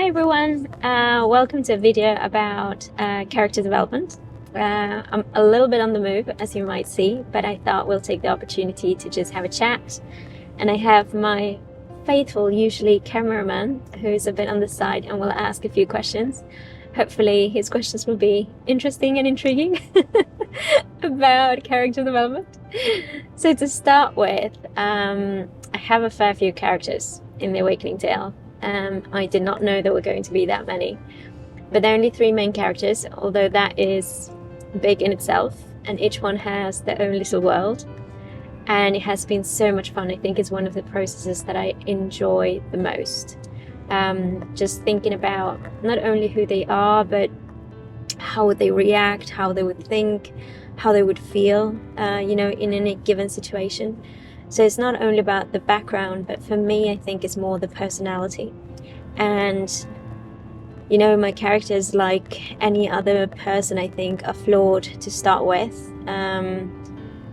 Hi everyone, welcome to a video about character development. I'm a little bit on the move, as you might see, but I thought we'll take the opportunity to just have a chat. And I have my faithful, usually cameraman, who's a bit on the side and will ask a few questions. Hopefully his questions will be interesting and intriguing about character development. So to start with, I have a fair few characters in The Awakening Tale. I did not know there were going to be that many, but there are only 3 main characters, although that is big in itself, and each one has their own little world, and it has been so much fun. I think it's one of the processes that I enjoy the most. Just thinking about not only who they are, but how would they react, how they would think, how they would feel, in any given situation. So it's not only about the background, but for me, I think it's more the personality. And, my characters, like any other person, I think, are flawed to start with.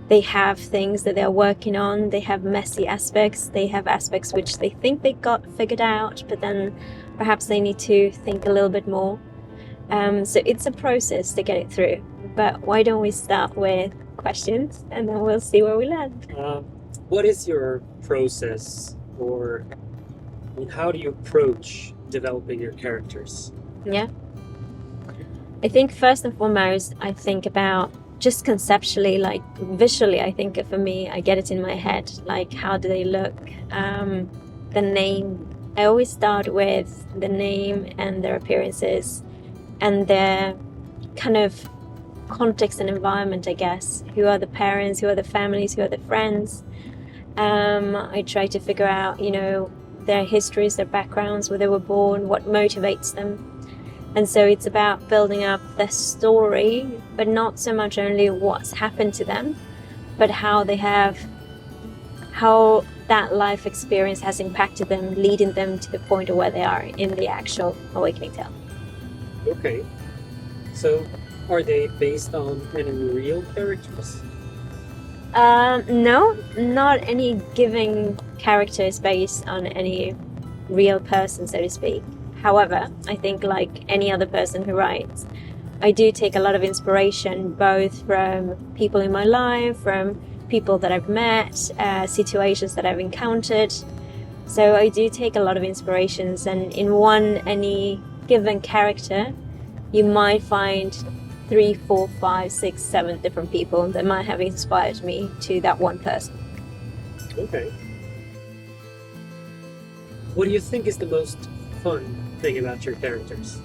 They have things that they're working on. They have messy aspects. They have aspects which they think they got figured out, but then perhaps they need to think a little bit more. So it's a process to get it through. But why don't we start with questions, and then we'll see where we land. What is your process, or how do you approach developing your characters? Yeah. I think first and foremost, I think about just conceptually, like visually. I think for me, I get it in my head, like how do they look? The name. I always start with the name and their appearances and their kind of context and environment, I guess. Who are the parents? Who are the families? Who are the friends? I try to figure out, their histories, their backgrounds, where they were born, what motivates them. And so it's about building up their story, but not so much only what's happened to them, but how that life experience has impacted them, leading them to the point of where they are in the actual Awakening Tale. Okay. So are they based on any real characters? No, not any given character is based on any real person, so to speak. However, I think like any other person who writes, I do take a lot of inspiration both from people in my life, from people that I've met, situations that I've encountered. So I do take a lot of inspirations, and in any given character, you might find 3, 4, 5, 6, 7 different people that might have inspired me to that one person. Okay. What do you think is the most fun thing about your characters?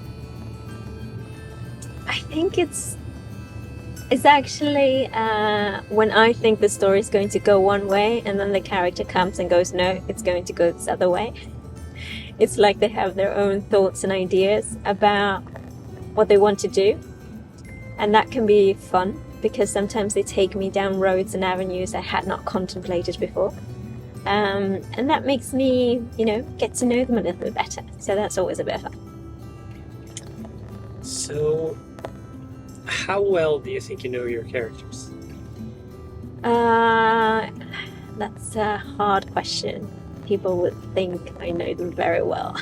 I think it's actually when I think the story is going to go one way, and then the character comes and goes, no, it's going to go this other way. It's like they have their own thoughts and ideas about what they want to do. And that can be fun, because sometimes they take me down roads and avenues I had not contemplated before. And that makes me, get to know them a little bit better. So that's always a bit of fun. So, how well do you think you know your characters? That's a hard question. People would think I know them very well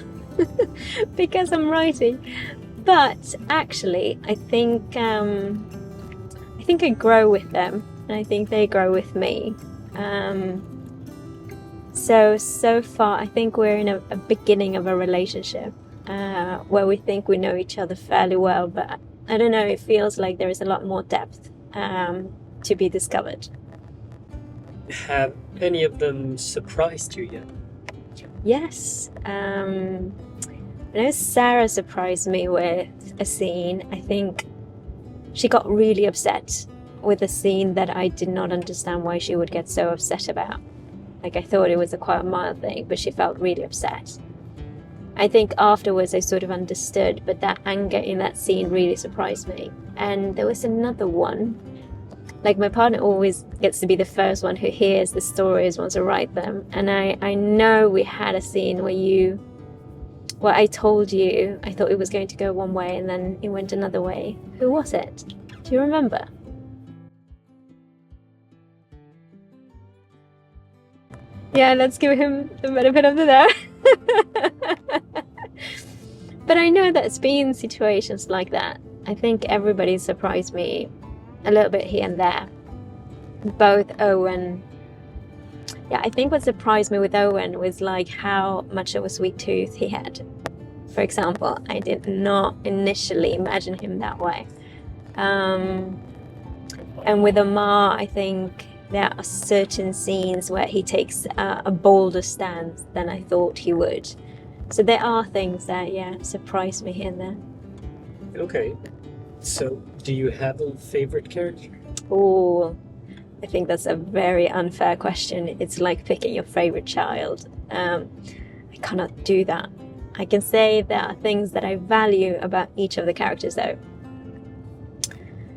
because I'm writing. But actually, I think I grow with them, and I think they grow with me. So far, I think we're in a beginning of a relationship where we think we know each other fairly well, but I don't know, it feels like there is a lot more depth to be discovered. Have any of them surprised you yet? Yes. I know Sarah surprised me with a scene. I think she got really upset with a scene that I did not understand why she would get so upset about. Like, I thought it was quite a mild thing, but she felt really upset. I think afterwards I sort of understood, but that anger in that scene really surprised me. And there was another one. Like, my partner always gets to be the first one who hears the stories, wants to write them. And I know we had a scene where I told you I thought it was going to go one way and then it went another way. Who was it? Do you remember? Yeah, let's give him the benefit of the doubt. But I know that it's been situations like that. I think everybody surprised me a little bit here and there. Both Owen. Yeah, I think what surprised me with Owen was like how much of a sweet tooth he had. For example, I did not initially imagine him that way. And with Amar, I think there are certain scenes where he takes a bolder stance than I thought he would. So there are things that, yeah, surprised me here and there. Okay. So, do you have a favorite character? Oh, I think that's a very unfair question. It's like picking your favorite child. I cannot do that. I can say there are things that I value about each of the characters though.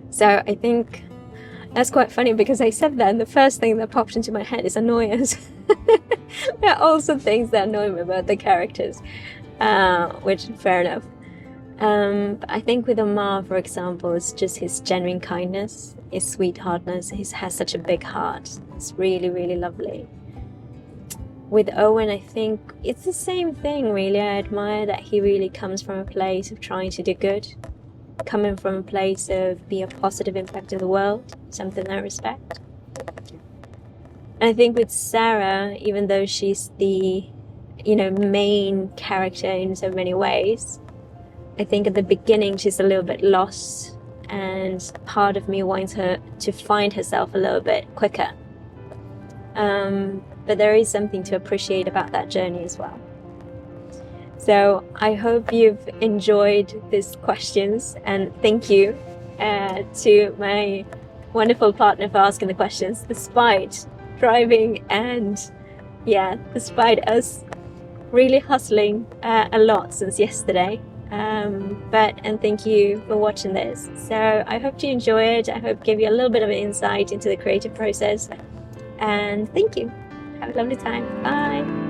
So I think that's quite funny because I said that and the first thing that popped into my head is annoyance. There are also things that annoy me about the characters, which fair enough. But I think with Amar, for example, it's just his genuine kindness, his sweetheartness. He has such a big heart. It's really, really lovely. With Owen, I think it's the same thing, really. I admire that he really comes from a place of trying to do good, coming from a place of be a positive impact in the world, something I respect. And I think with Sarah, even though she's the, main character in so many ways, I think at the beginning she's a little bit lost, and part of me wants her to find herself a little bit quicker. But there is something to appreciate about that journey as well. So I hope you've enjoyed these questions, and thank you to my wonderful partner for asking the questions, despite driving and despite us really hustling a lot since yesterday. And thank you for watching this. So I hope you enjoy it. I hope it gave you a little bit of an insight into the creative process. And thank you. Have a lovely time. Bye.